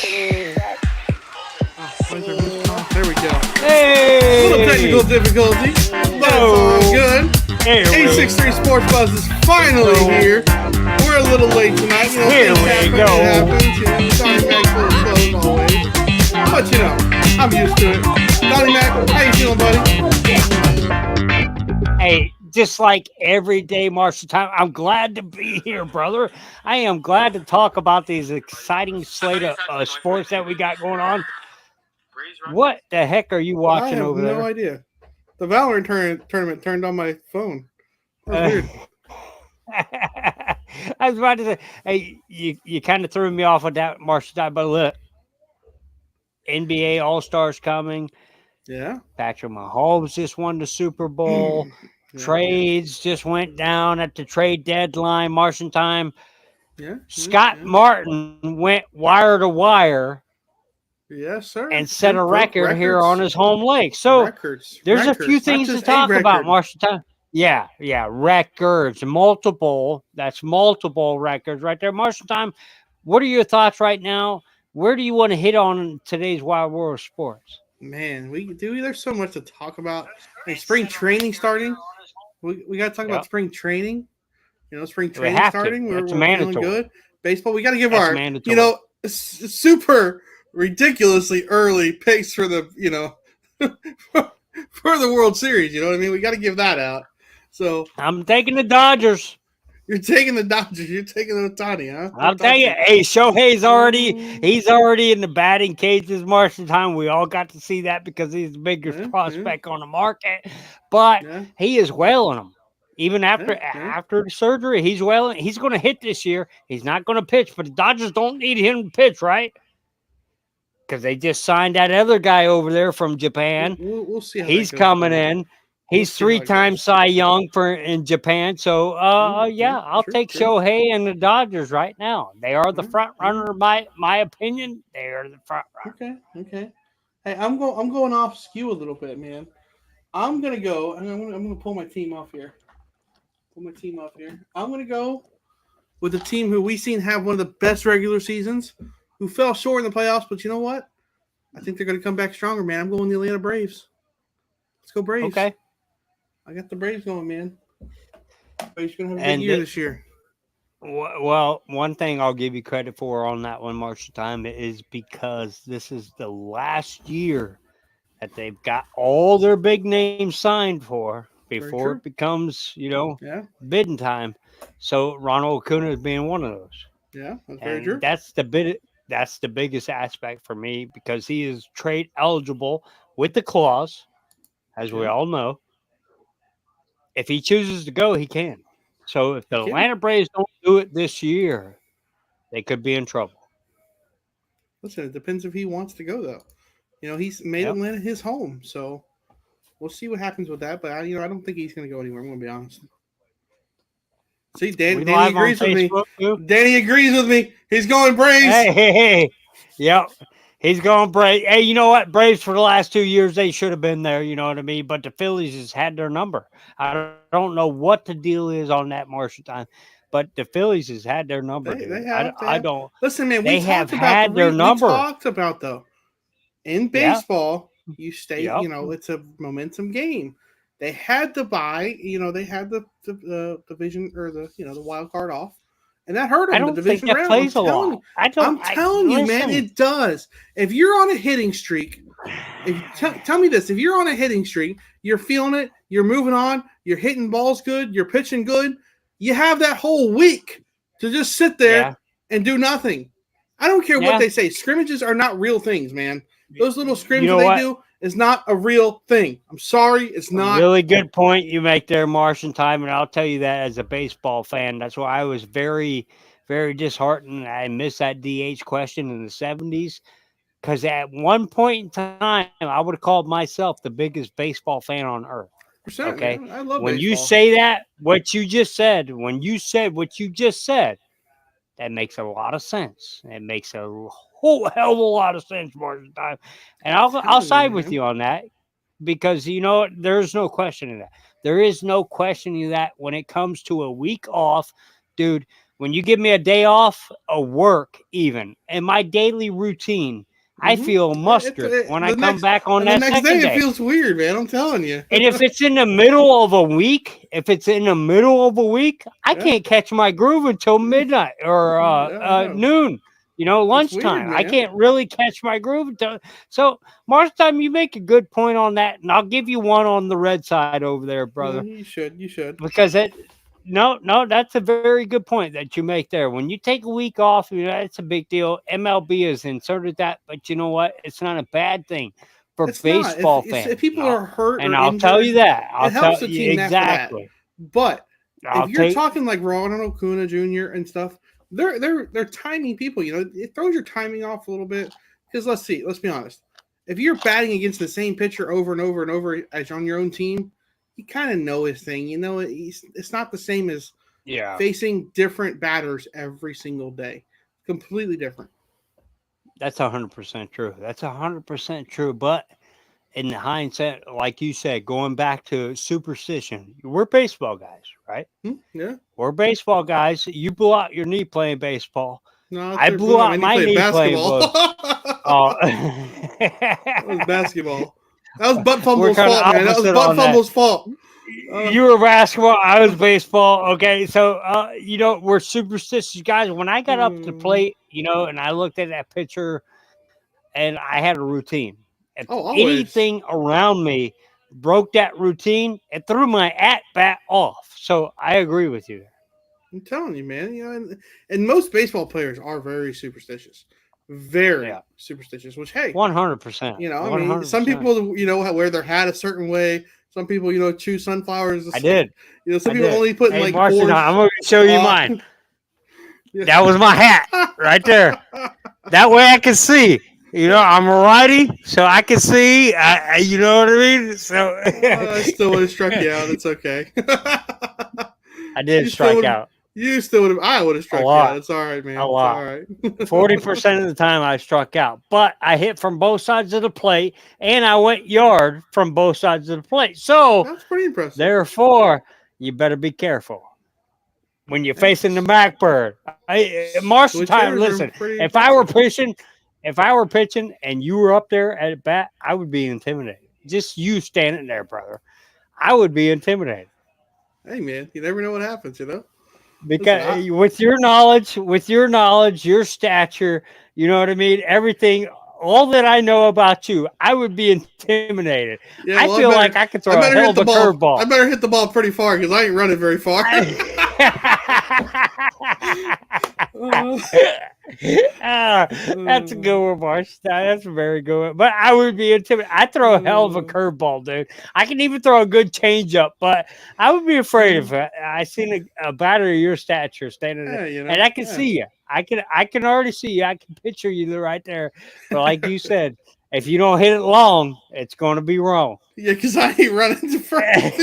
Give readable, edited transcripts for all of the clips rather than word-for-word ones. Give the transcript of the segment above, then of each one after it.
There we go. Hey! Little technical difficulty, but it's all good. A63 Sports Buzz is finally here. We're a little late tonight. You know, Here things we happen. go. It happens. You know, Donnie Mac's a little slow as always. But you know, I'm used to it. Donnie Mac, how you feeling, buddy? Hey, just like every day, Marshentime, I'm glad to be here, brother. I am glad to talk about these exciting slate of sports that we got going on. What the heck are you I watching have over no there? idea. The Valorant tournament turned on my phone. That's weird. I was about to say, hey, you kind of threw me off with that, Marshentime, but look, NBA All Stars coming. Yeah. Patrick Mahomes just won the Super Bowl. Trades just went down at the trade deadline. Marshentime. Scott Martin went wire to wire. Yes, sir. And set a Broke record here records. on his home lake. So there's a few things to talk about, Marshentime. Yeah, records, multiple. That's multiple records right there, Marshentime. What are your thoughts right now? Where do you want to hit on today's Wild World of Sports? Man, there's so much to talk about. Like spring training starting. We got to talk about spring training. You know, spring training starting. We're feeling good. Baseball. We got to give our super ridiculously early picks for the for the World Series. You know what I mean? We got to give that out. So I'm taking the Dodgers. You're taking the Dodgers. You're taking the Donnie, huh? I'll tell you, hey, Shohei's already in the batting cages, Marshentime. We all got to see that because he's the biggest prospect on the market. But he is wailing them. Even after the surgery, he's wailing. He's going to hit this year. He's not going to pitch, but the Dodgers don't need him to pitch, right? Because they just signed that other guy over there from Japan. We'll see how he's coming in. He's three-time Cy Young in Japan. So, I'll take Shohei and the Dodgers right now. They are the front runner, in my opinion. They are the front runner. Okay. Hey, I'm going off skew a little bit, man. I'm gonna go, and I'm gonna pull my team off here. I'm gonna go with a team who we seen have one of the best regular seasons, who fell short in the playoffs. But you know what? I think they're gonna come back stronger, man. I'm going the Atlanta Braves. Let's go Braves. Okay. I got the Braves going, man. Braves going to have a big year this year. Well, one thing I'll give you credit for on that one, Marshentime, is because this is the last year that they've got all their big names signed for before it becomes, bidding time. So Ronald Acuna is being one of those. Yeah, that's very true. That's the biggest aspect for me because he is trade eligible with the clause, as we all know. If he chooses to go, he can. So if the Atlanta Braves don't do it this year, they could be in trouble. Listen, it depends if he wants to go, though. He's made Atlanta his home, so we'll see what happens with that. But I don't think he's going to go anywhere. I'm going to be honest. See, Danny agrees with me. Danny agrees with me. He's going Braves. Hey. Yep. He's going Braves. Hey, you know what? Braves for the last 2 years, they should have been there. You know what I mean? But the Phillies has had their number. I don't know what the deal is on that Marshentime, but the Phillies has had their number. I don't. Listen, man, they have had their number. We talked about, though, in baseball, you stay, it's a momentum game. They had to buy, they had the division or the wild card off. And that hurt him. I don't think that plays a lot. I'm telling you, man, it does. If you're on a hitting streak, tell me this: if you're on a hitting streak, you're feeling it, you're moving on, you're hitting balls good, you're pitching good. You have that whole week to just sit there and do nothing. I don't care what they say. Scrimmages are not real things, man. Those little scrims they do is not a real thing. I'm sorry, it's not. Really good point you make there, Marshentime, and I'll tell you that as a baseball fan. That's why I was very, very disheartened. I missed that DH question in the 70s because at one point in time, I would have called myself the biggest baseball fan on earth. Okay, I love when baseball. you say that, what you just said, that makes a lot of sense. It makes a whole hell of a lot of sense, Marshentime. And I'll side with you on that because, there's no question in that. There is no question in that when it comes to a week off, dude, when you give me a day off of work, even in my daily routine, I feel mustered when I come back on that the next second day. It day. feels weird, man. I'm telling you. And if it's in the middle of a week, I can't catch my groove until midnight or noon. It's weird, Lunchtime. I man. can't really catch my groove until. So, Marshentime, you make a good point on that, and I'll give you one on the red side over there, brother. You should. You should. Because no, that's a very good point that you make there. When you take a week off, it's a big deal. MLB has inserted that, but you know what? It's not a bad thing for It's not. baseball fans. If people are hurt and or I'll injured, tell you that. it helps the team exactly. For that. But if you're talking like Ronald Acuna Jr. and stuff, they're timing people. It throws your timing off a little bit. Because let's be honest. If you're batting against the same pitcher over and over and over as on your own team, you kind of know his thing. It's not the same as facing different batters every single day. Completely different. That's 100% true. That's 100% true. But in hindsight, like you said, going back to superstition, we're baseball guys, right? Yeah. We're baseball guys. You blew out your knee playing baseball. No, I blew out my knee basketball. That was basketball. That was butt fumble's fault, man. That was butt fumble's fault. You were basketball. I was baseball. Okay, so we're superstitious guys. When I got up to the plate, and I looked at that pitcher, and I had a routine. If anything around me broke that routine, it threw my at bat off. So I agree with you. I'm telling you, man. And most baseball players are very superstitious. Very superstitious. Which 100%. Some people wear their hat a certain way. Some people choose sunflowers. I did. Some people only put in Marshall, I'm going to show you mine. That was my hat right there. That way I can see. I'm a righty, so I can see. You know what I mean? So I still would have struck you out. It's okay. I did strike out. You still would have. I would have struck you out. It's all right, man. A lot. It's all right. 40% of the time I struck out, but I hit from both sides of the plate, and I went yard from both sides of the plate. So that's pretty impressive. Therefore, you better be careful when you're facing the backbird. Marshentime, listen. If I were pitching and you were up there at bat, I would be intimidated. Just you standing there, brother. I would be intimidated. Hey, man, you never know what happens, Because with your knowledge, your stature, you know what I mean? Everything, all that I know about you, I would be intimidated. I feel like I could throw a hell of a curveball. I better hit the ball pretty far because I ain't running very far. That's a good one, Marsh. That's a very good one. But I would be intimidated. I throw a hell of a curveball, dude. I can even throw a good changeup, but I would be afraid if I seen a batter of your stature standing there, and I can see you. I can already see you. I can picture you right there. But like you said, if you don't hit it long, it's going to be wrong. Yeah, because I ain't running too fast.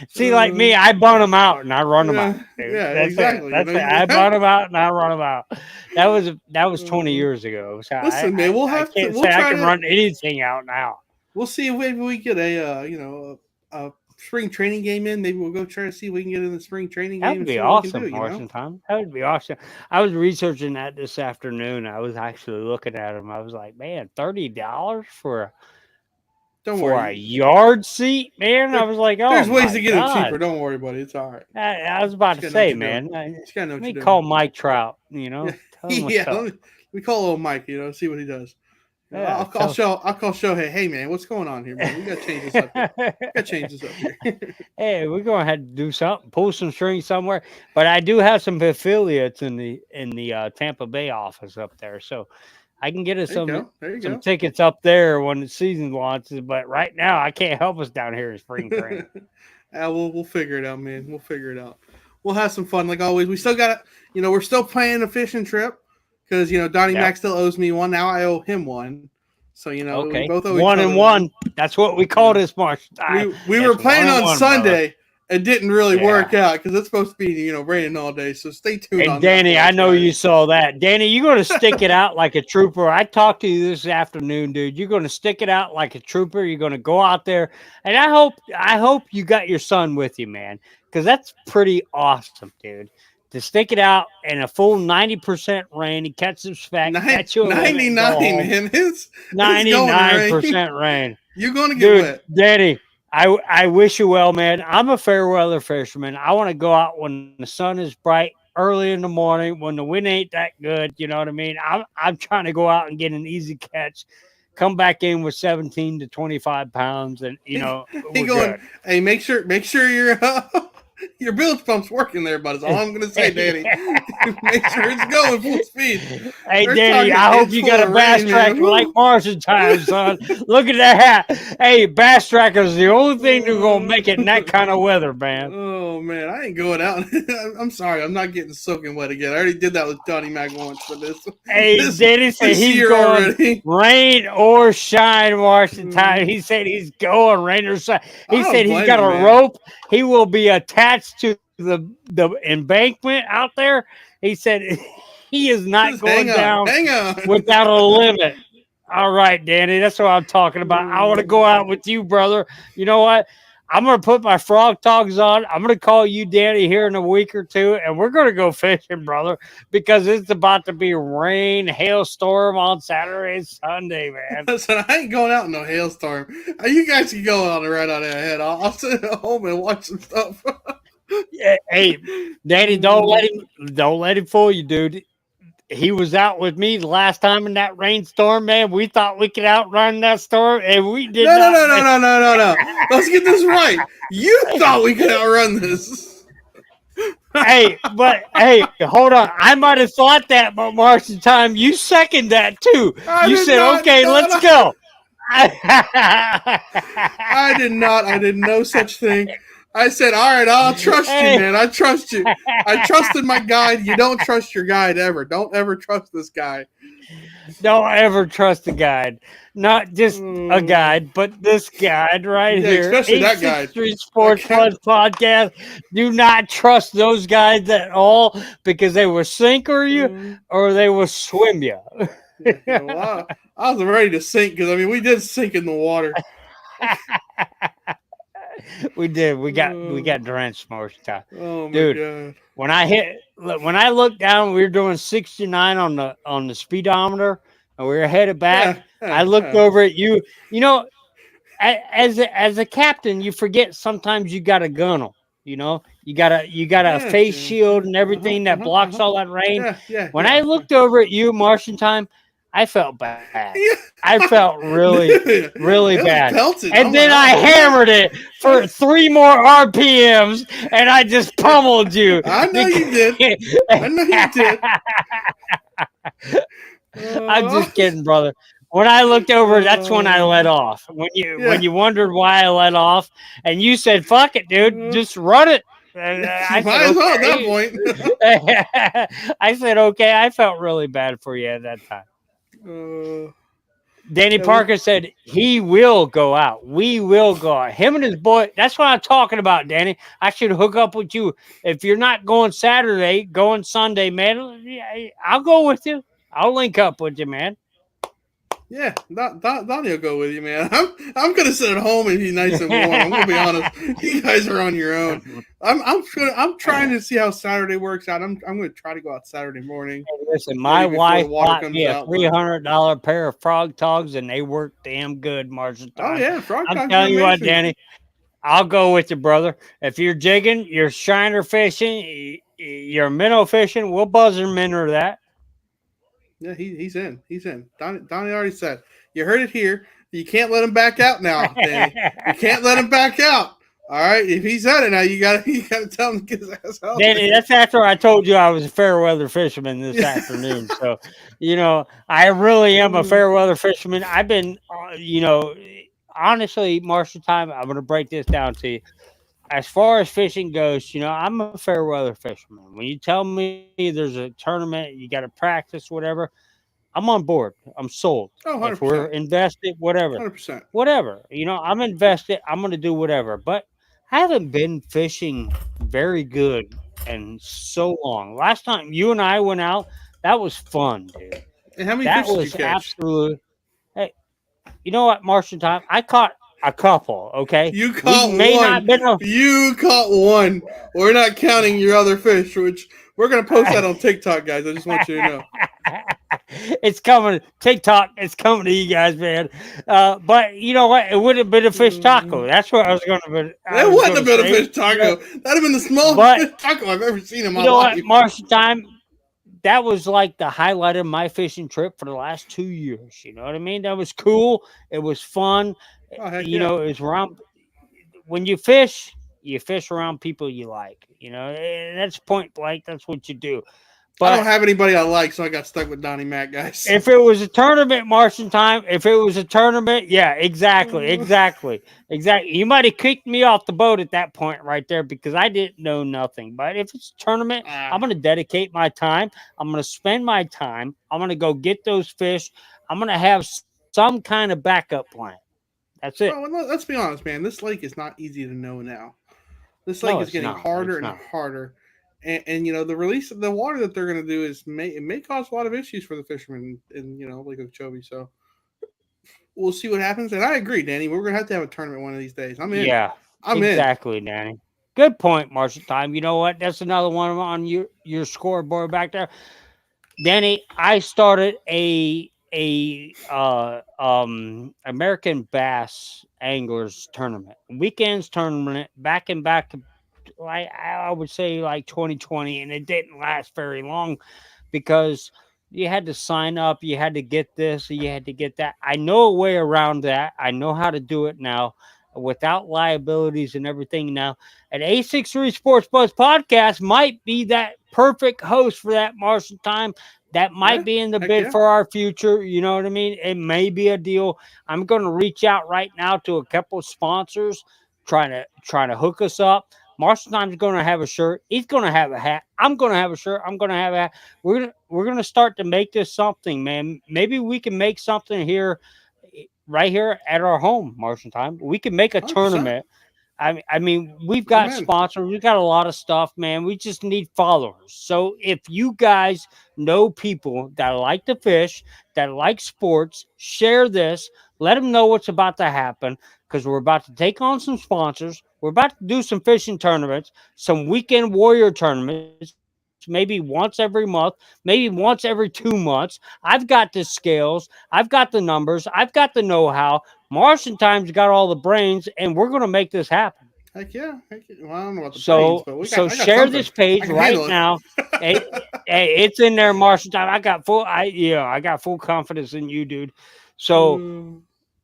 See, like me, I burn them out and I run them out. Dude. Yeah, exactly. That's it. I burn them out and I run them out. That was 20 years ago. So listen, man, I can run anything out now. We'll see if maybe we get a spring training game in. Maybe we'll go try to see if we can get in the spring training game. That would be awesome, Marshentime. That would be awesome. I was researching that this afternoon. I was actually looking at them. I was like, man, $30 for a yard seat, man. I was like, oh, there's ways to get it cheaper. Don't worry, buddy. It's all right. I was about to say, man. Let me call Mike Trout. Yeah, we call old Mike. See what he does. Yeah, I'll call Shohei. Hey, man, what's going on here, man? We got to change this up here. Hey, we're going to have to do something, pull some strings somewhere. But I do have some affiliates in the Tampa Bay office up there, so I can get us some tickets up there when the season launches. But right now, I can't help us down here in spring training. We'll figure it out, man. We'll figure it out. We'll have some fun like always. We still got we're still planning a fishing trip. Because, Donnie Mac still owes me one. Now I owe him one. So, we both owe each other 1 and 1. That's what we call this, March. We were planning on Sunday. it didn't really work out because it's supposed to be raining all day. So stay tuned And on Danny, that. I know you saw that. Danny, you're going to stick it out like a trooper. I talked to you this afternoon, dude. You're going to stick it out like a trooper. You're going to go out there, and I hope you got your son with you, man, because that's pretty awesome, dude. To stick it out in a full 90% rain, he catch some speck, catch you a limit, and go 99, home. man. It's going to rain. 99% rain. You're going to get Dude, wet. Danny, I wish you well, man. I'm a fair weather fisherman. I want to go out when the sun is bright, early in the morning, when the wind ain't that good. You know what I mean? I'm trying to go out and get an easy catch, come back in with 17 to 25 pounds, and we're good. Hey, make sure your bilge pump's working there, bud. That's all I'm gonna say, Danny. Make sure it's going full speed. Hey, Danny, I hope you got a bass tracker like Marshentime, son. Look at that hat. Hey, bass tracker is the only thing that's gonna make it in that kind of weather, man. Oh man, I ain't going out. I'm sorry, I'm not getting soaking wet again. I already did that with Donnie Mac once for this. Hey, Danny said he's going already. Rain or shine, Marshentime. He said he's going rain or shine. He said he's got a rope. He will be attached to the embankment out there. He said he is not going down without a limit. All right, Danny, that's what I'm talking about. I want to go out with you, brother. You know what? I'm going to put my frog togs on. I'm going to call you Danny here in a week or two, and we're going to go fishing, brother, because it's about to be rain, hailstorm on Saturday and Sunday, man. Listen, I ain't going out in no hailstorm. You guys can go on right on ahead. I'll sit at home and watch some stuff. Yeah, hey, Danny, don't let him fool you, dude. He was out with me the last time in that rainstorm, man. We thought we could outrun that storm, and we did not. No. Let's get this right. You thought we could outrun this. Hey, hold on. I might have thought that, but Marshentime, you second that too. You said, okay, let's go. I did not. I did no such thing. I said, all right, I'll trust you, man. I trust you. I trusted my guide. You don't trust your guide ever. Don't ever trust this guy. Don't ever trust a guide. Not just a guide, but this guide right here. Especially that guide. Sports Plus Podcast. Do not trust those guides at all because they will sink you or they will swim you. Well, I was ready to sink because, we did sink in the water. We did. We got drenched most of the time. Oh my dude, God. When I looked down, we were doing 69 on the speedometer, and we were headed back. I looked over at you. As a captain, you forget sometimes you got to gun them. You got a face shield and everything that blocks all that rain. When I looked over at you, Marshentime, I felt bad. I felt really, really bad. And then I hammered it for 3 more RPMs, and I just pummeled you. I know you did. I'm just kidding, brother. When I looked over, that's when I let off. When you wondered why I let off, and you said, "Fuck it, dude, just run it." I might as well at that point. I said, "Okay." I felt really bad for you at that time. Danny Parker said he will go out. We will go out. Him and his boy. That's what I'm talking about, Danny. I should hook up with you. If you're not going Saturday, going Sunday, man, I'll go with you. I'll link up with you, man. Yeah, Donnie will go with you, man. I'm gonna sit at home and be nice and warm. I'm gonna be honest. You guys are on your own. I'm trying to see how Saturday works out. I'm gonna try to go out Saturday morning. Hey, listen, my wife bought me a $300 pair of frog togs, and they work damn good, Marshentime. Oh yeah, frog togs. I'm telling you what, Danny. I'll go with you, brother. If you're jigging, you're shiner fishing, you're minnow fishing, we'll buzzer minnow that. Yeah, he's in. He's in. Donnie already said. You heard it here. You can't let him back out now, Danny. You can't let him back out. All right, if he's at it now, you gotta tell him to get his ass out. Danny, that's after I told you I was a fair weather fisherman this afternoon. So, I really am a fair weather fisherman. I've been, honestly, Marshentime, I'm gonna break this down to you. As far as fishing goes, I'm a fair weather fisherman. When you tell me there's a tournament, you got to practice, whatever, I'm on board. I'm sold. Oh, 100%. If we're invested, whatever. 100%. Whatever. I'm invested. I'm going to do whatever. But I haven't been fishing very good in so long. Last time you and I went out, that was fun, dude. And how many That fish did you was catch? absolute. Hey, you know what, Martian time? I caught a couple. Okay, You we caught may not one. been. You caught one. We're not counting your other fish, which we're gonna post that on TikTok, guys. I just want you to know. It's coming. TikTok, it's coming to you guys, man. But you know what? It would have been a fish taco. Mm. That's what I was going to. I That was wouldn't going have to been a say. fish taco. That'd have been the smallest But fish taco I've ever seen in you my know what, life. Martian time? That was like the highlight of my fishing trip for the last 2 years. You know what I mean? That was cool. It was fun. Oh heck You yeah! know, it was around when you fish around people you like. You know, that's point blank. That's what you do. I don't But have anybody I like, so I got stuck with Donnie Mac, guys. if it was a tournament, Martian time, if it was a tournament, yeah, exactly, exactly, exactly. You might have kicked me off the boat at that point right there because I didn't know nothing. But if it's a tournament, I'm Ah, going to dedicate my time. I'm going to spend my time. I'm going to go get those fish. I'm going to have some kind of backup plan. That's it. well, let's be honest, man. This lake is not easy to know now. This No, lake is it's getting not. harder It's and not. harder. And you know the release of the water that they're going to do is may cause a lot of issues for the fishermen in Lake Okeechobee. So we'll see what happens. And I agree, Danny. We're going to have a tournament one of these days. I'm in. Yeah, I'm in. exactly, Danny. Good point, Martian time. You know what? That's another one on your scoreboard back there. Danny, I started a American Bass Anglers tournament, weekends tournament, back and back, like I would say like 2020, and it didn't last very long because you had to sign up, you had to get this, you had to get that. I know a way around that. I know how to do it now without liabilities and everything now. And A63 Sports Buzz podcast might be that perfect host for that Martian time. That Yeah. might be in the Heck bid yeah. for our future. You know what I mean? It may be a deal. I'm going to reach out right now to a couple of sponsors trying to hook us up. Martian Time's going to have a shirt. He's going to have a hat. I'm going to have a shirt. I'm going to have a hat. We're gonna start to make this something, man. Maybe we can make something here, right here at our home, Martian Time. We can make a 100%. tournament. I mean, we've I'm got in. sponsors. We've got a lot of stuff, man. We just need followers. So if you guys know people that like to fish, that like sports, share this. Let them know what's about to happen because we're about to take on some sponsors. We're about to do some fishing tournaments, some weekend warrior tournaments, maybe once every month, maybe once every 2 months. I've got the scales. I've got the numbers. I've got the know-how. Martian Time's got all the brains, and we're going to make this happen. Heck yeah. Heck yeah. Well, I don't know about the brains, So but so I got share something. this page I can right handle it. now. Hey, hey, it's in there, Martian time. I got full confidence in you, dude. So Mm,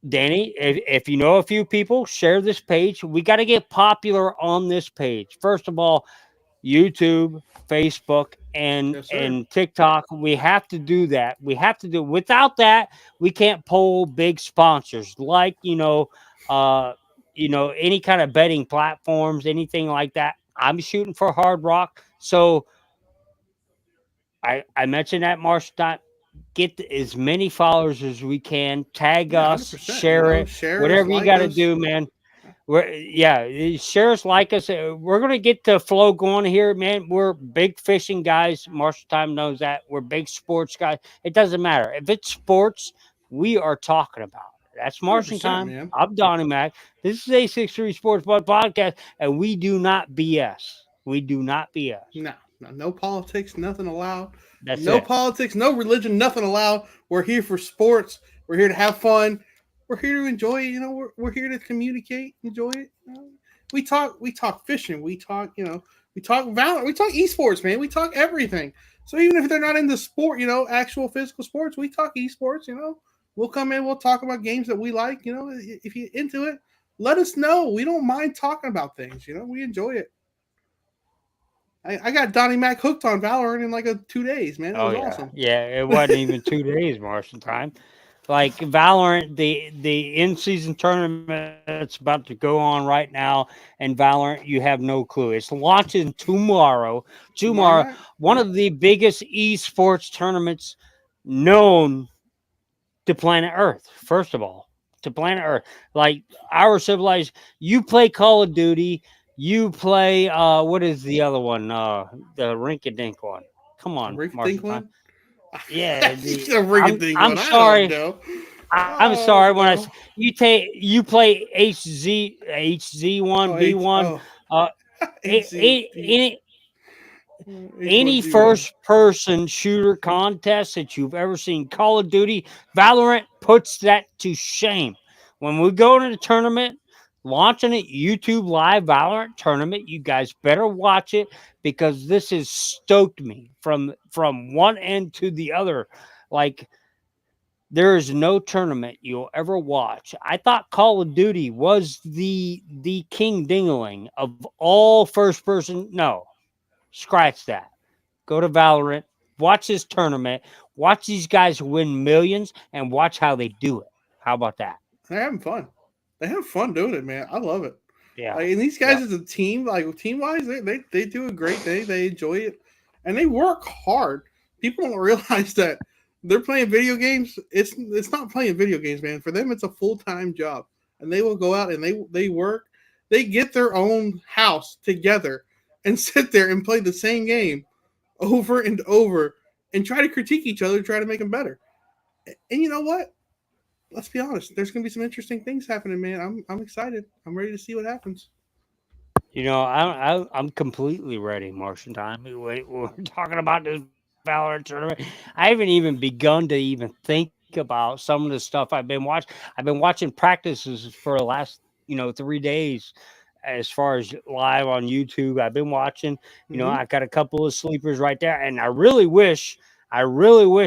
Danny, if you know a few people, share this page. We got to get popular on this page. First of all, YouTube, Facebook, and yes, sir. and TikTok. We have to do that. We have to do. Without that, we can't pull big sponsors like any kind of betting platforms, anything like that. I'm shooting for Hard Rock, so I mentioned that Marsh dot. Get as many followers as we can. Tag Yeah, us, 100%. share it, Share us, whatever you like got to us. do, man. Share us, like us. We're gonna get the flow going here, man. We're big fishing guys. Marshall Time knows that. We're big sports guys. It doesn't matter if it's sports. We are talking about it. That's Martian 100%, Time. man. I'm Donnie Mac. This is A63 Sports Bud Podcast, and we do not BS. We do not BS. No, no, no politics, nothing allowed. That's No it. politics, no religion, nothing allowed. We're here for sports. We're here to have fun. We're here to enjoy it. We're here to communicate, enjoy it. We talk fishing. We talk Valorant. We talk esports, man. We talk everything. So even if they're not into sport, actual physical sports, we talk esports. We'll come in. We'll talk about games that we like. If you're into it, let us know. We don't mind talking about things. We enjoy it. I got Donnie Mac hooked on Valorant in like 2 days, man. It Oh was yeah, awesome. yeah. It wasn't even 2 days, Martian Time. Like Valorant, the in season tournament that's about to go on right now, and Valorant, you have no clue. It's launching tomorrow. Tomorrow Tomorrow, night. one Yep. of the biggest esports tournaments known to planet Earth. First of all, to planet Earth. Like our civilized, you play Call of Duty, you play what is the other one? The Rink-a-Dink one. Come A on, Rick Dink Marshall Time. one? Yeah, A Rick Dink I'm one. I don't sorry. know. I'm Oh sorry when no. you play HZ1 Oh H B1 oh uh HCP any H1Z1. first person shooter contest that you've ever seen. Call of Duty, Valorant puts that to shame. When we go to the tournament, launching it, YouTube live Valorant tournament, you guys better watch it because this has stoked me from one end to the other. Like there is no tournament you'll ever watch. I thought Call of Duty was the king dingling of all first person. No, scratch that. Go to Valorant, watch this tournament, watch these guys win millions, and watch how they do it. How about that? They're having fun. They have fun doing it, man. I love it. Yeah. Like, and these guys Yep. as a team, like team wise, they do a great thing. They enjoy it, and they work hard. People don't realize that they're playing video games. It's not playing video games, man. For them, it's a full time job, and they will go out and they work. They get their own house together and sit there and play the same game over and over and try to critique each other, try to make them better. And you know what? Let's be honest. There's gonna be some interesting things happening, man. I'm excited. I'm ready to see what happens. I'm completely ready, Martian time. We're talking about this Valorant tournament. I haven't even begun to even think about some of the stuff I've been watching. I've been watching practices for the last, 3 days as far as live on YouTube. I've been watching, Mm-hmm. I got a couple of sleepers right there. And I really wish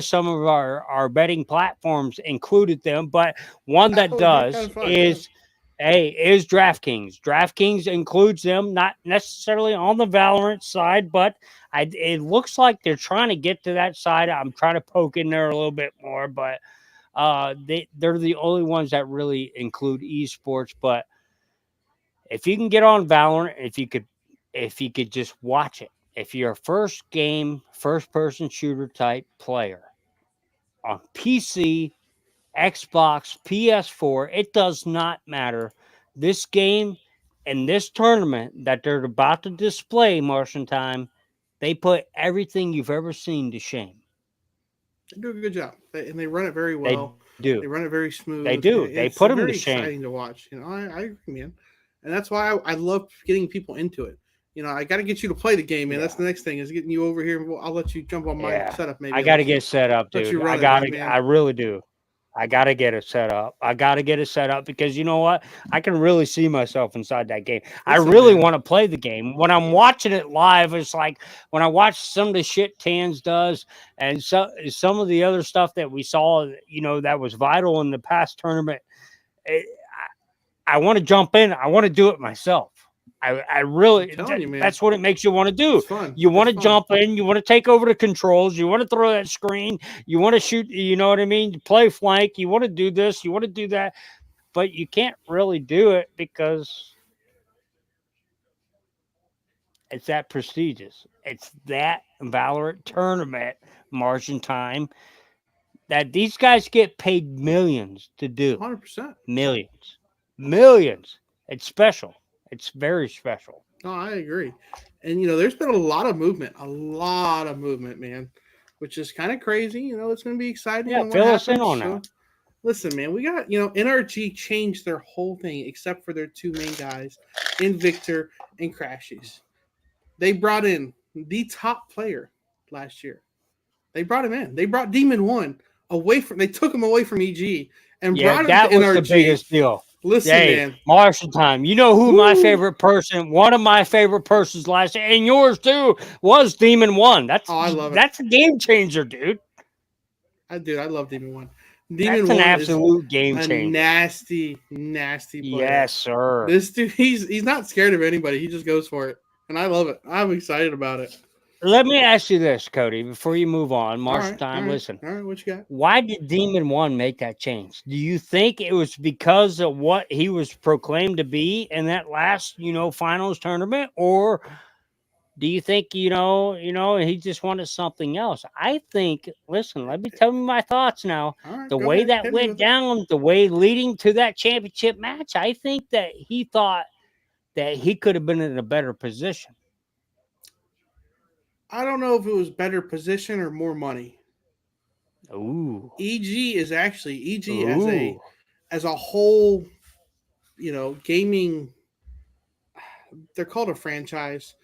some of our betting platforms included them, but one That that would be kind does of fun. Yeah. is DraftKings. DraftKings includes them, not necessarily on the Valorant side, but it looks like they're trying to get to that side. I'm trying to poke in there a little bit more, but they're the only ones that really include esports. But if you can get on Valorant, if you could just watch it, if you're a first person shooter type player on PC, Xbox, PS4, it does not matter. This game and this tournament that they're about to display, Martian Time, they put everything you've ever seen to shame. They do a good job, and they run it very They well. do. They run it very They smooth. do. They put It's them to very shame. exciting to watch. I agree, man, and that's why I love getting people into it. I got to get you to play the game, man. Yeah. That's the next thing is getting you over here. I'll let you jump on my Yeah. setup, maybe, I and got to get set up, let you dude. run it, my man. I really do. I got to get it set up. I got to get it set up because you know what? I can really see myself inside that game. I Listen, really man. want to play the game. When I'm watching it live, it's like when I watch some of the shit Tans does and some of the other stuff that we saw, that was vital in the past tournament. eh, I want to jump in. I want to do it myself. I I'm really, telling you, man. that's what it makes you want to do. It's fun. You want It's to fun. jump in. You want to take over the controls. You want to throw that screen. You want to shoot. You know what I mean? Play flank. You want to do this. You want to do that. But you can't really do it because it's that prestigious. It's that Valorant tournament, Martian time, that these guys get paid millions to do. 100%. Millions. Millions. It's special. It's very special. No, I agree. And there's been a lot of movement, man, which is kind of crazy. It's going to be exciting Yeah, and what fill us in happens. on So, that. listen, man, we got NRG changed their whole thing except for their two main guys, Invictor and Crashies. They brought in the top player last year. They brought him in. They brought Demon One away from. They took him away from EG and Yeah, brought him to that was the NRG. biggest deal. Listen, Hey, man. Marshall time. You know who my Woo! favorite person, one of my favorite persons last year, and yours too, was Demon One. That's Oh, I love it. that's a game changer, dude. I love Demon One. Demon That's an One is absolute game a changer. nasty, nasty player. Yes, sir. This dude, he's not scared of anybody. He just goes for it, and I love it. I'm excited about it. Let me ask you this, Cody, before you move on. All Marshall right, all time, right, listen. all right. What you got? Why did Demon One make that change? Do you think it was because of what he was proclaimed to be in that last, finals tournament, or Do you think, he just wanted something else? I think, listen, let me tell you my thoughts now. All right, The go way ahead. that Hit me went with it. down, the way leading to that championship match, I think that he thought that he could have been in a better position. I don't know if it was better position or more money. Ooh. EG Ooh. as a whole, gaming, they're called a franchise.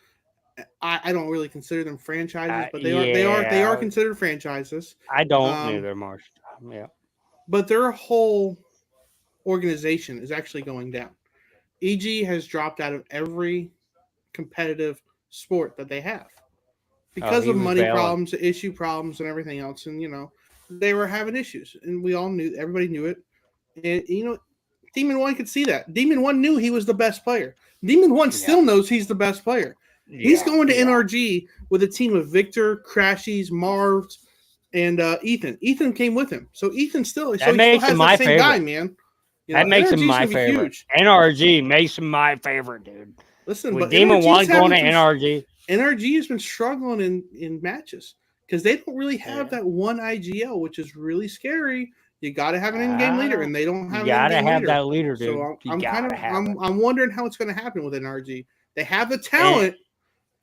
I don't really consider them franchises, but they are Yeah. considered franchises. I don't Um, neither, Marsh. Yeah. but their whole organization is actually going down. EG has dropped out of every competitive sport that they have Oh, because he of was money bailing. problems, issue problems, and everything else. And they were having issues, and we all knew. Everybody knew it. And Demon One could see that. Demon One knew he was the best player. Demon One Yeah. still knows he's the best player. He's going to NRG with a team of Victor, Crashies, Marvs, and Ethan. Ethan came with him, so Ethan still That he still makes him has my that same guy, favorite. man. That makes him NRG is my gonna be favorite. huge. NRG makes him my favorite, dude. Listen, With but Demon NRG's One going to having NRG. NRG has been struggling in matches because they don't really have Yeah. that one IGL, which is really scary. You got to have an in-game leader, and they don't have You an gotta in-game have leader. that leader, dude. So You gotta have it. I'm wondering how it's going to happen with NRG. They have the And, talent.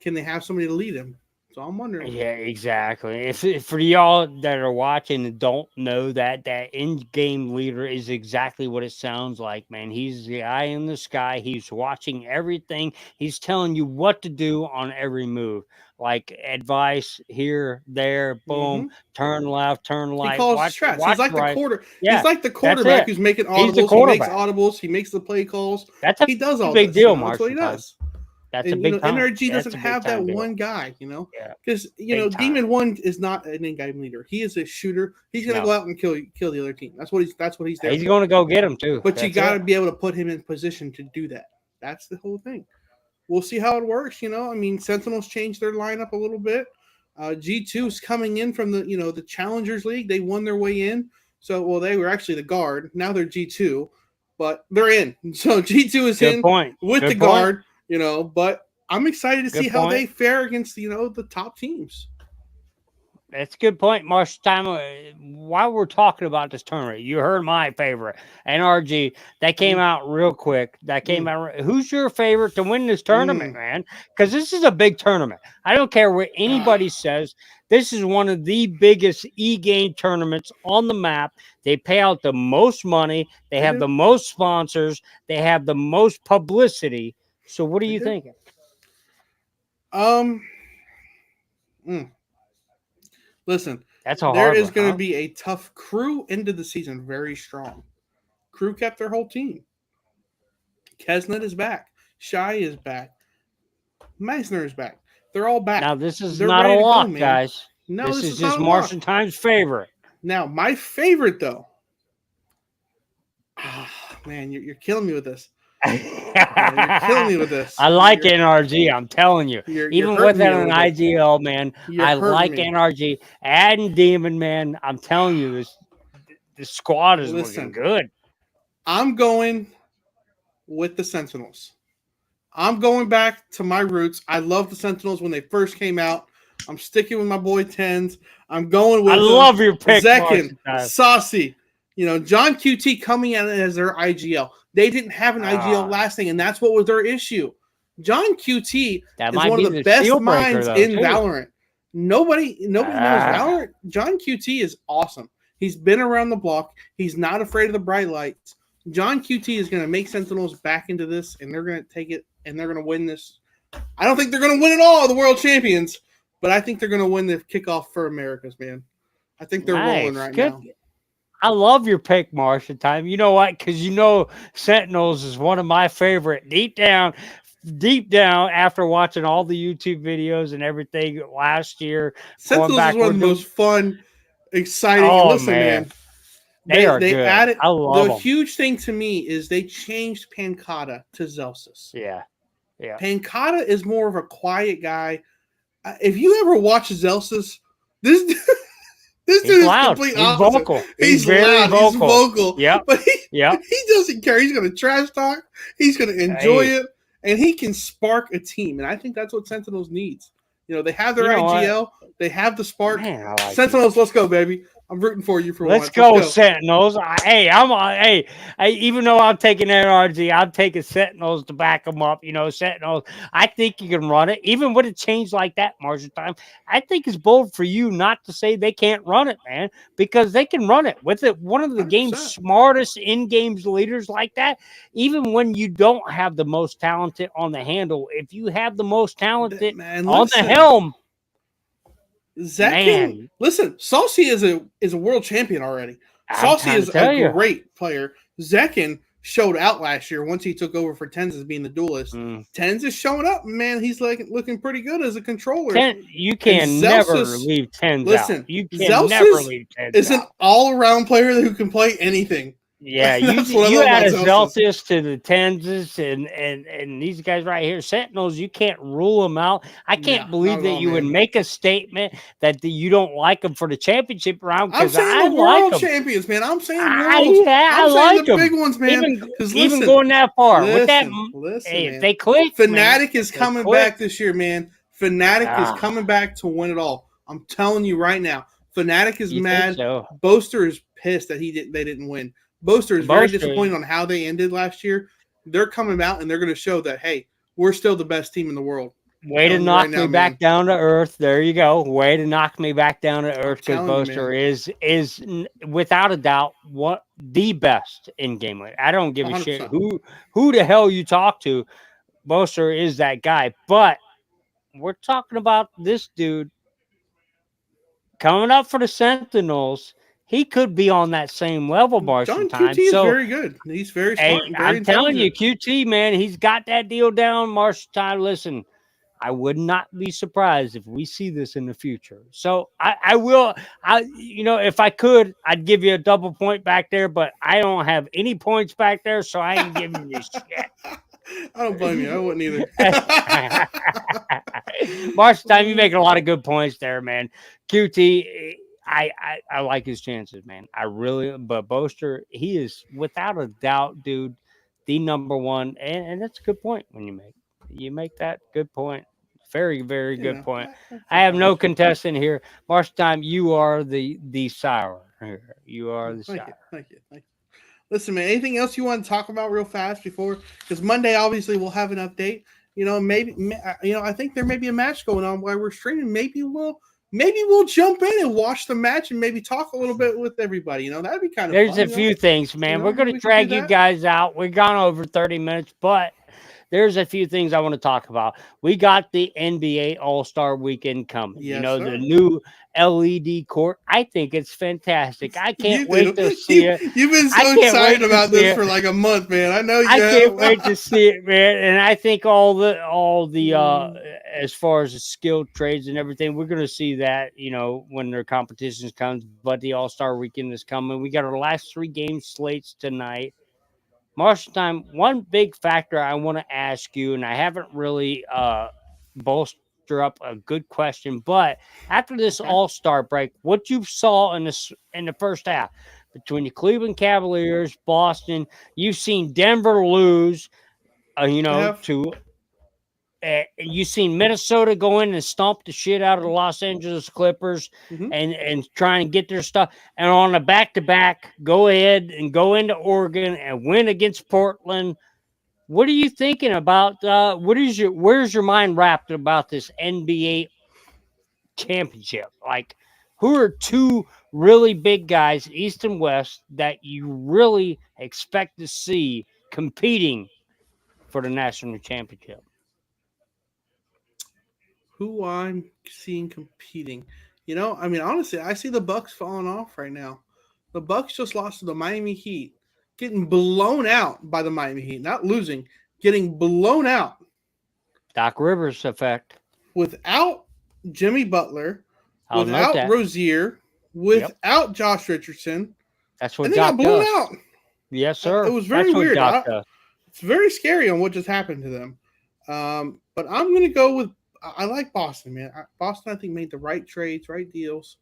Can they have somebody to lead them? So I'm wondering. yeah, exactly. If for y'all that are watching and don't know that in-game leader is exactly what it sounds like, man. He's the eye in the sky. He's watching everything. He's telling you what to do on every move, like advice here, there, boom, Mm-hmm. turn left, turn He right, calls the strats. He's watch like the right. quarter. He's Yeah, like the that's quarterback it. who's making He's the audibles. He makes quarterback. audibles. He makes the play calls. That's He does all big this. deal, That's what he Marshentime. does. That's a And big time. NRG That's doesn't a big have that time deal. one guy, Yeah, because big time. Demon One is not an in-game leader. He is a shooter. He's gonna go out and kill the other team. That's what he's there. He's for. going to go get him too. But you That's got to it. be able to put him in position to do that. That's the whole thing. We'll see how it works. I mean, Sentinels changed their lineup a little bit. G2 is coming in from the Challengers League. They won their way in. So, well, they were actually the guard. Now they're G2, but they're in. So G2 is Good in point. with Good the point. guard. But I'm excited to Good see how point. they fare against the top teams. That's a good point, Marshentime. While we're talking about this tournament, you heard my favorite, NRG. That came out real quick. That came out. Who's your favorite to win this tournament, man? Because this is a big tournament. I don't care what anybody says. This is one of the biggest e-game tournaments on the map. They pay out the most money. They have the most sponsors. They have the most publicity. So what are you thinking? Listen, That's a there hard is one, going to huh? be a tough crew into the season, very strong. Crew kept their whole team. Kesnet is back. Shy is back. Meisner is back. They're all back. Now, this is They're not a ready to go, lock, man. guys. No, this this is is not just a lock. Marshentime's favorite. Now, my favorite, though. Man, you're killing me with this. You're killing me with this. I like NRG, I'm telling you. You're Even hurting me without a an little bit. IGL, man, You're I hurting like me. NRG. Adding Demon, man, I'm telling you, this squad is looking good. I'm going with the Sentinels. I'm going back to my roots. I love the Sentinels when they first came out. I'm sticking with my boy Tens. I'm going with I love your pick, Zekin, Marshentime. Saucy. John QT coming out as their IGL. They didn't have an IGL last thing, and that's what was their issue. John QT is one of the best minds in Valorant. Nobody knows Valorant. John QT is awesome. He's been around the block. He's not afraid of the bright lights. John QT is going to make Sentinels back into this, and they're going to take it, and they're going to win this. I don't think they're going to win it all, the World Champions, but I think they're going to win the kickoff for Americas, man. I think they're rolling right now. I love your pick, Marshentime. You know what? Because Sentinels is one of my favorite. Deep down, after watching all the YouTube videos and everything last year. Sentinels is one of the most fun, exciting. Listen, man. They are good. Added, I love them. Huge thing to me is they changed Pancata to Zelsis. Yeah. Pancata is more of a quiet guy. If you ever watch Zelsis, this dude is complete opposite. Vocal. He's very loud. vocal. He's vocal. Yeah. But he doesn't care. He's going to trash talk. He's going to enjoy it. and he can spark a team. And I think that's what Sentinels needs. They have their You know IGL, they have the spark. Man, I like Sentinels, let's go, baby. I'm rooting for you for Let's once. go, Sentinels. I'm on. Hey, even though I'm taking NRG, I'm taking Sentinels to back them up. Sentinels. I think you can run it, even with a change like that, Marshentime. I think it's bold for you not to say they can't run it, man, because they can run it with it. One of the 100%. game's smartest in-game leaders like that. Even when you don't have the most talented on the handle, if you have the most talented on the helm. Zekin, listen, Saucy is a world champion already. Saucy is a great player. Zekin showed out last year once he took over for Tens as being the duelist. Tens is showing up, man. He's looking pretty good as a controller. You can never leave Tens out. You can never leave Tens out. Is an all-around player who can play anything. Yeah, you add a Zeltis to the Tenses and these guys right here, Sentinels, you can't rule them out. I can't believe that you would make a statement that you don't like them for the championship round, because I the like world them. champions, man. I'm saying I like the them. big ones, man. Even going that far. Listen, if they click, Fnatic is coming back this year, man. Fnatic is coming back to win it all. I'm telling you right now. Fnatic is mad. Boaster is pissed that they didn't win. Boaster is very disappointed on how they ended last year. They're coming out and they're going to show that, hey, we're still the best team in the world. Way to knock me back down to earth. There you go. Way to knock me back down to earth, because Boaster is without a doubt the best in game. I don't give a 100%. Shit who the hell you talk to. Boaster is that guy. But we're talking about this dude coming up for the Sentinels. He could be on that same level, Marshentime. QT is very good. He's very smart. I'm telling you, QT, man, he's got that deal down, Marshentime. Listen, I would not be surprised if we see this in the future. So I will. If I could, I'd give you a double point back there, but I don't have any points back there, so I ain't giving you shit. I don't blame you. I wouldn't either. Marshentime, you make a lot of good points there, man. QT. I like his chances, man. But Boaster, he is without a doubt, dude, the number one. And that's a good point when you make that good point. Very, very good point. I have no contestant here. Marshentime, you are the sire here. You are the sire. Thank you. Listen, man, anything else you want to talk about real fast before? Because Monday, obviously, we'll have an update. I think there may be a match going on while we're streaming. Maybe we'll jump in and watch the match and maybe talk a little bit with everybody. That'd be kind of There's fun. There's a few things, man. We're going to drag you guys out. We've gone over 30 minutes, but there's a few things I want to talk about. We got the NBA All-Star Weekend coming. Yes, the new LED court. I think it's fantastic. I can't wait to see it. You've been so excited about this for like a month, man. I know you. I can't wait to see it, man. And I think all the as far as the skilled trades and everything, we're going to see that, when their competitions comes. But the All-Star Weekend is coming. We got our last 3 game slates tonight. Marshentime, one big factor I want to ask you, and I haven't really bolster up a good question, but after this All-Star break, what you saw in the first half between the Cleveland Cavaliers, Boston, you've seen Denver lose, to you've seen Minnesota go in and stomp the shit out of the Los Angeles Clippers and try and get their stuff. And on a back-to-back, go ahead and go into Oregon and win against Portland. What are you thinking about? Where's your mind wrapped about this NBA championship? Like, who are 2 really big guys, East and West, that you really expect to see competing for the national championship? Who I'm seeing competing. Honestly, I see the Bucks falling off right now. The Bucks just lost to the Miami Heat, getting blown out by the Miami Heat, not losing, getting blown out. Doc Rivers effect. Without Jimmy Butler, without Rozier, without Josh Richardson. That's what they got blown out. Yes, sir. It was very weird. It's very scary on what just happened to them. But I'm going to go with I like Boston, man. Boston, I think, made the right trades, right deals.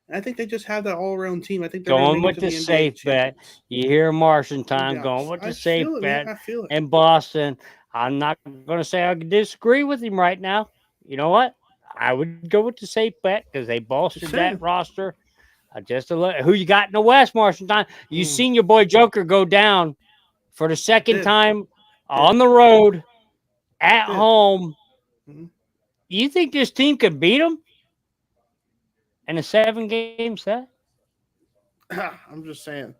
And I think they just have that all-around team. I think they're going with the safe bet. You hear Marshentime going with the safe bet. I feel it. And Boston, I'm not going to say I disagree with him right now. You know what? I would go with the safe bet because they bolstered Just that saying. roster. Just a little. Who you got in the West, Marshentime? You Mm, seen your boy Joker go down for the I second did. time Did. on the road at Did. home. Mm. You think this team could beat him in a 7-game set? I'm just saying.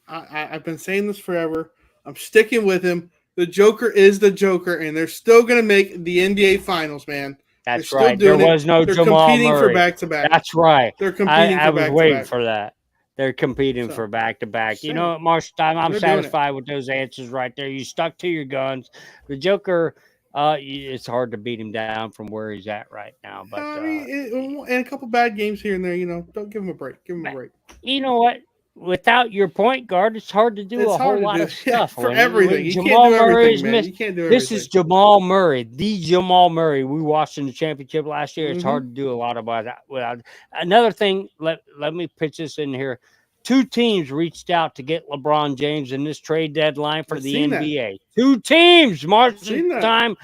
I've been saying this forever. I'm sticking with him. The Joker is the Joker, and they're still going to make the NBA Finals, man. They're That's still right. There doing it. was no They're Jamal competing for Murray. back to back. That's right. They're competing I for was back to waiting back. for that. They're competing So, for back to back. just You saying. know what, Marshall Time? I'm They're doing it. satisfied with those answers right there. You stuck to your guns. The Joker, it's hard to beat him down from where he's at right now. But I mean, and a couple bad games here and there, don't give him a break. Give him a but break. you know what? Without your point guard, it's hard to do It's a hard whole to lot do. of Yeah, stuff. for everything. When You can't Jamal do Murray everything, is man. missed, You can't do this is everything. Jamal Murray, the Jamal Murray we watched in the championship last year. It's Mm-hmm. hard to do a lot about that. Without another thing, let me pitch this in here. Two teams reached out to get LeBron James in this trade deadline for I've the seen that. NBA. Two teams, I've seen Martian that. time.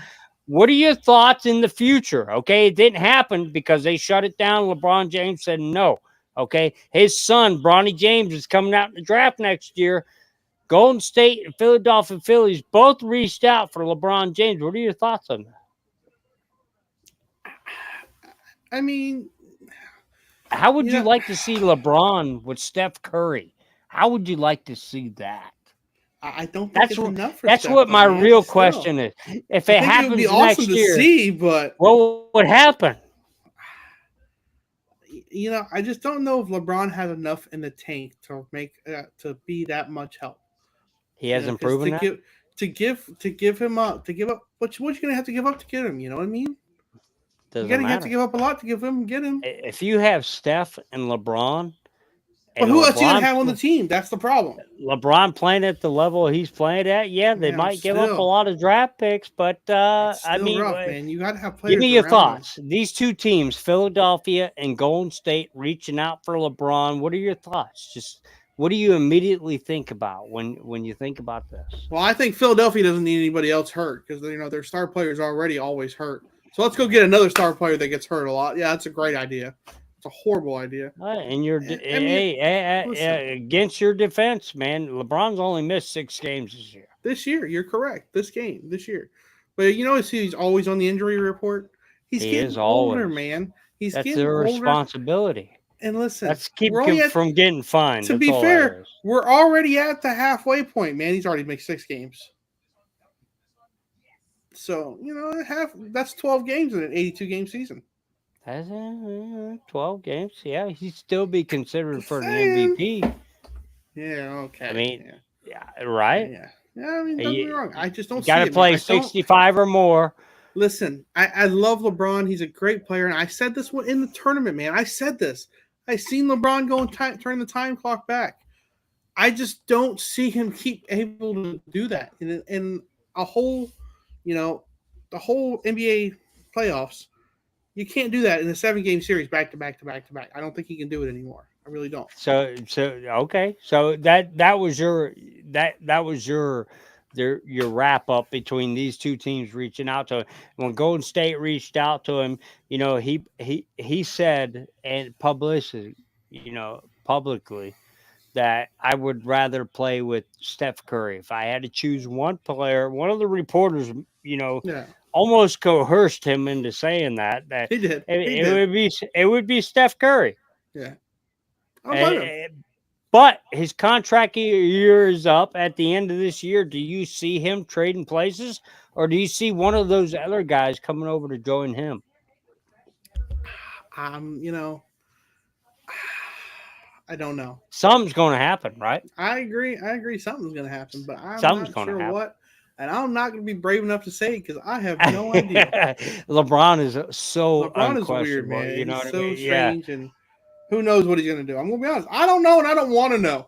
What are your thoughts in the future? Okay, it didn't happen because they shut it down. LeBron James said no. Okay, his son, Bronny James, is coming out in the draft next year. Golden State and Philadelphia Phillies both reached out for LeBron James. What are your thoughts on that? I mean, How would you you know, like to see LeBron with Steph Curry? How would you like to see that? I don't think That's it's what enough for that's Steph, what though, my man. real Still, question is. If I it think it would be happens awesome next to year, see, but what would happen? I just don't know if LeBron has enough in the tank to make to be that much help. He hasn't Because proven that. to give him up to give up what you gonna have to give up to get him. You know what I mean? You're Doesn't gonna have to matter. give up a lot to give him get him. If you have Steph and LeBron, But and who else you gonna have on the team? That's the problem. LeBron playing at the level he's playing at, yeah, they Yeah, might give up a still, lot of draft picks, but it's I still mean, rough, man. You got to have give me players your around him. thoughts. These two teams, Philadelphia and Golden State, reaching out for LeBron. What are your thoughts? Just what do you immediately think about when you think about this? Well, I think Philadelphia doesn't need anybody else hurt because their star players already always hurt. So let's go get another star player that gets hurt a lot. Yeah, that's a great idea. It's a horrible idea. And you're I mean, listen, against your defense, man. LeBron's only missed 6 games this year. this year you're correct. This year, but he's always on the injury report. He's He getting is older, always. man. He's That's getting their older. responsibility. And listen, That's keep we're only at. from getting fined. To That's be all that fair, is. we're already at the halfway point, man. He's already made 6 games. So half that's 12 games in an 82 game season. That's 12 games. Yeah, he'd still be considered Just for an saying. MVP. Yeah. Okay. I mean, Yeah. right? Yeah. I mean, don't get me wrong. I just You don't got see to it, man. play I don't. 65 or more. Listen, I love LeBron. He's a great player, and I said this one in the tournament, man. I said this. I seen LeBron go and turn the time clock back. I just don't see him keep able to do that in a whole, you know, the whole NBA playoffs. You can't do that in a 7 game series back to back to back to back. I don't think he can do it anymore. I really don't. So okay. So that was that was your wrap up between these two teams reaching out to him. When Golden State reached out to him, he said and publicly that I would rather play with Steph Curry. If I had to choose one player, one of the reporters, Yeah, almost coerced him into saying that he did. it, He it did. would be Steph Curry. Yeah, I don't blame him. Eh, but his contract year is up at the end of this year. Do you see him trading places, or do you see one of those other guys coming over to join him? You know, I don't know. Something's going to happen, right? I agree. I agree. Something's going to happen, but I'm Something's not going to sure happen. what. And I'm not going to be brave enough to say it because I have no idea. LeBron is so LeBron is weird, unquestionable. man. You know He's what I so mean? Yeah. strange, and who knows what he's going to do. I'm going to be honest. I don't know, and I don't want to know.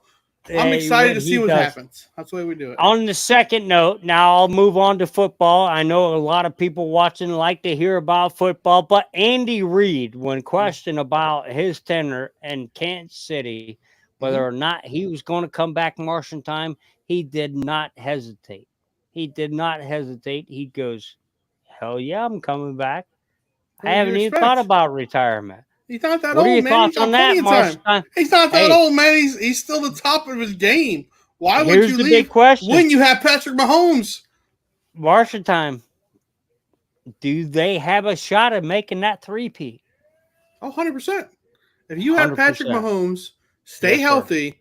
I'm excited What to see he what does. happens. That's the way we do it. On the second note, now I'll move on to football. I know a lot of people watching like to hear about football, but Andy Reid, when questioned about his tenure in Kansas City, whether or not he was going to come back Martian time, he did not hesitate. he did not hesitate. He goes, hell yeah, I'm coming back. What I do you haven't even thought expect? about retirement. He's not that What are old, your man. He's thoughts on got that, plenty of time. Marshentime? He's not that Hey, old, man. He's still the top of his game. Why would here's you the big leave question. when you have Patrick Mahomes? Marshentime, do they have a shot at making that three-peat? Oh, 100%. If you have Patrick 100%. Mahomes, stay Yes, sir. healthy,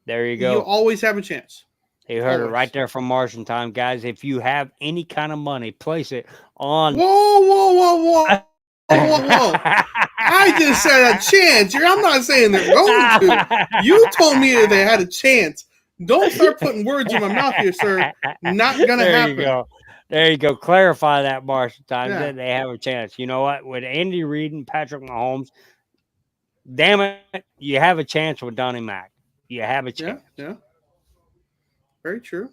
There you you go. always have a chance. You heard it right Always. there from Marshentime, guys. If you have any kind of money, place it on. Whoa, whoa, whoa, whoa, whoa, whoa. I just said a chance. I'm not saying they're going to. You told me that they had a chance. Don't start putting words in my mouth here, sir. Not going to There happen. you go. There you go. Clarify that, Marshentime, Yeah. that they have a chance. You know what? With Andy Reid and Patrick Mahomes, damn it, you have a chance with Donnie Mac. You have a chance. Yeah. Very true.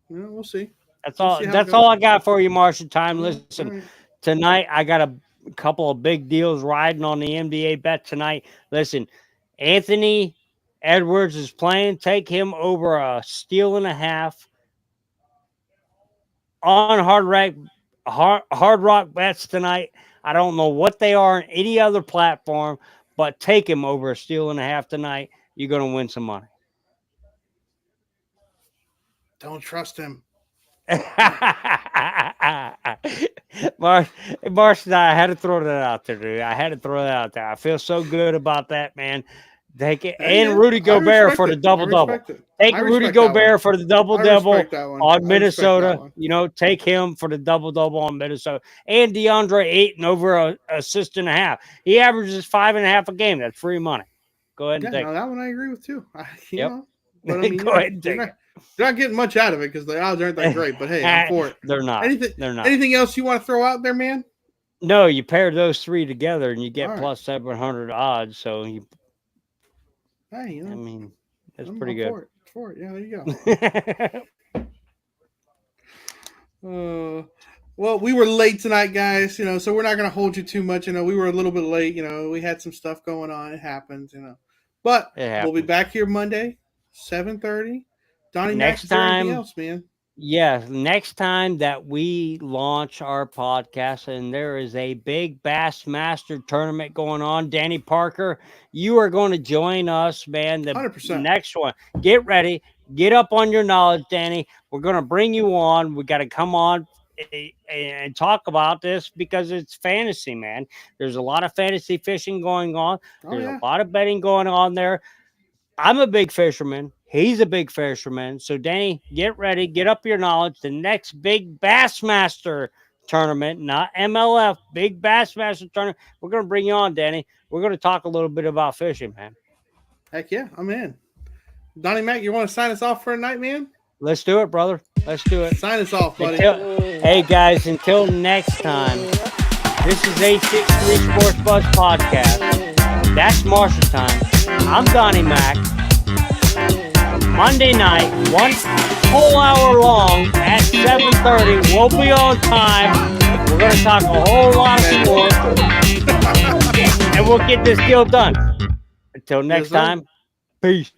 Yeah, we'll see. That's We'll all. see how it That's goes. all I got for you, Marshentime. All Listen, right. tonight I got a couple of big deals riding on the NBA bet tonight. Listen, Anthony Edwards is playing. Take him over a steal and a half on hard rock bets tonight. I don't know what they are on any other platform, but take him over a steal and a half tonight. You're going to win some money. Don't trust him. Marsh, I had to throw that out there, dude. I had to throw that out there. I feel so good about that, man. Take it. And Rudy Gobert for the double-double. Take Rudy Gobert for the double-double on Minnesota. You know, take him for the double-double on Minnesota. And DeAndre Ayton over an assist and a half. He averages 5.5 a game. That's free money. Go ahead and take it. That one I agree with, too. Yep. Know, but I mean, Go ahead and take it. They're not getting much out of it because the odds aren't that great. But hey, I'm for it. They're not. They're not. Anything else you want to throw out there, man? No, you pair those three together and you get plus 700 odds. So you. Hey, I mean, that's pretty good. For it. Yeah, there you go. Well, we were late tonight, guys. You know, so we're not going to hold you too much. You know, we were a little bit late. You know, we had some stuff going on. It happens. You know, but we'll be back here Monday, 7:30. Donnie, next time, anything else, man? Yeah, next time that we launch our podcast and there is a big Bassmaster tournament going on, Danny Parker, you are going to join us, man. The 100%. Next one. Get ready. Get up on your knowledge, Danny. We're going to bring you on. We got to come on and talk about this because it's fantasy, man. There's a lot of fantasy fishing going on. There's a lot of betting going on there. I'm a big fisherman. He's a big fisherman. So, Danny, get ready. Get up your knowledge. The next big Bassmaster tournament, not MLF, big Bassmaster tournament. We're going to bring you on, Danny. We're going to talk a little bit about fishing, man. Heck yeah, I'm in. Donnie Mac, you want to sign us off for a night, man? Let's do it, brother. Let's do it. Sign us off, buddy. Hey, guys, until next time, this is 863 Sports Buzz Podcast. That's Marshentime. I'm Donnie Mac. Monday night, 1 whole hour long at 7:30. We'll be on time. We're going to talk a whole lot of sports. And we'll get this deal done. Until next time, peace.